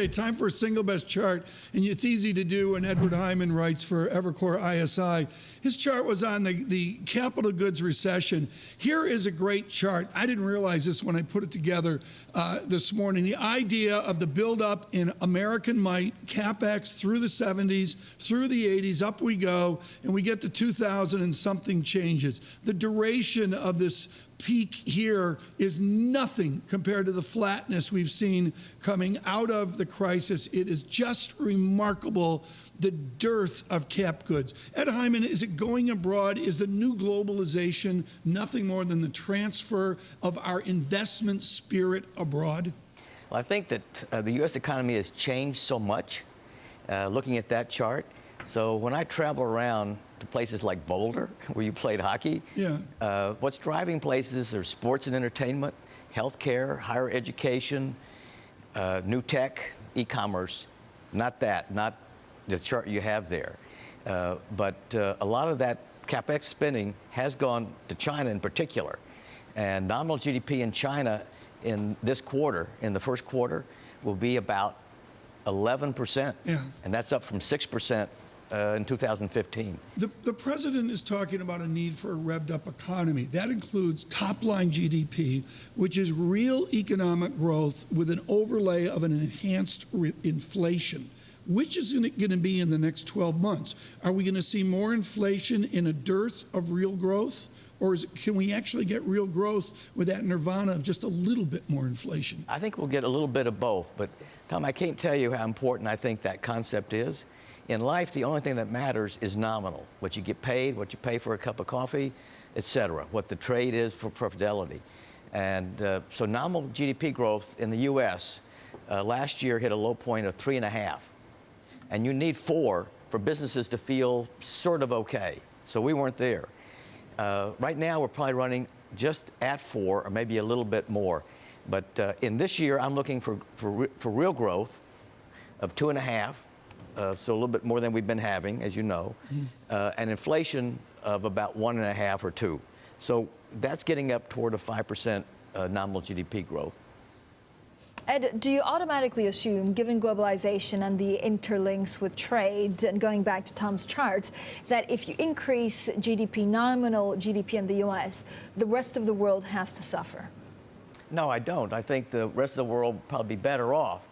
Okay, time for a single best chart, and it's easy to do when Ed Hyman writes for Evercore ISI. His chart was on the capital goods recession. Here is a great chart. I didn't realize this when I put it together this morning. The idea of the buildup in American might, Capex through the 70s, through the 80s, up we go, and we get to 2000 and something changes. The duration of this peak here is nothing compared to the flatness we've seen coming out of the crisis. It is just remarkable, the dearth of cap goods. Ed Hyman, is it going abroad? Is the new globalization nothing more than the transfer of our investment spirit abroad? Well, I think that the U.S. economy has changed so much, looking at that chart. So when I travel around to places like Boulder, where you played hockey, what's driving places are sports and entertainment, healthcare, higher education, new tech, e-commerce. Not the chart you have there. But a lot of that Capex spending has gone to China in particular. And nominal GDP in China in this quarter, in the first quarter, will be about 11%. And that's up from 6% in 2015. The president is talking about a need for a revved up economy. That includes top line GDP, which is real economic growth with an overlay of an enhanced inflation. Which is it going to be in the next 12 months? Are we going to see more inflation in a dearth of real growth? Or can we actually get real growth with that nirvana of just a little bit more inflation? I think we'll get a little bit of both. But, Tom, I can't tell you how important I think that concept is. In life, the only thing that matters is nominal. What you get paid, what you pay for a cup of coffee, et cetera. What the trade is for fidelity. And so nominal GDP growth in the U.S. Last year hit a low point of 3.5. And you need 4 for businesses to feel sort of okay. So we weren't there. Right now, we're probably running just at 4 or maybe a little bit more. But in this year, I'm looking for real growth of 2.5. So a little bit more than we've been having, as you know, and inflation of about 1.5 or 2. So that's getting up toward a 5% nominal GDP growth. Ed, do you automatically assume, given globalization and the interlinks with trade, and going back to Tom's charts, that if you increase GDP, nominal GDP in the U.S., the rest of the world has to suffer? No, I don't. I think the rest of the world will probably be better off.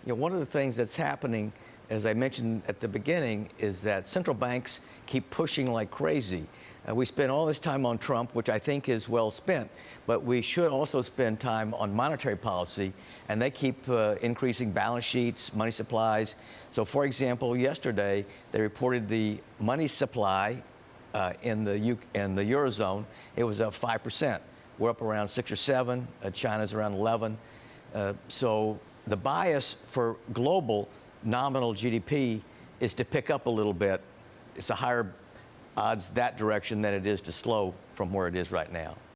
You know, one of the things that's happening, as I mentioned at the beginning, is that central banks keep pushing like crazy. We spend all this time on Trump, which I think is well spent, but we should also spend time on monetary policy, and they keep increasing balance sheets, money supplies. So, for example, yesterday, they reported the money supply in the Eurozone. It was up 5%. We're up around 6 or 7. China's around 11. So the bias for global nominal GDP is to pick up a little bit. It's a higher odds that direction than it is to slow from where it is right now.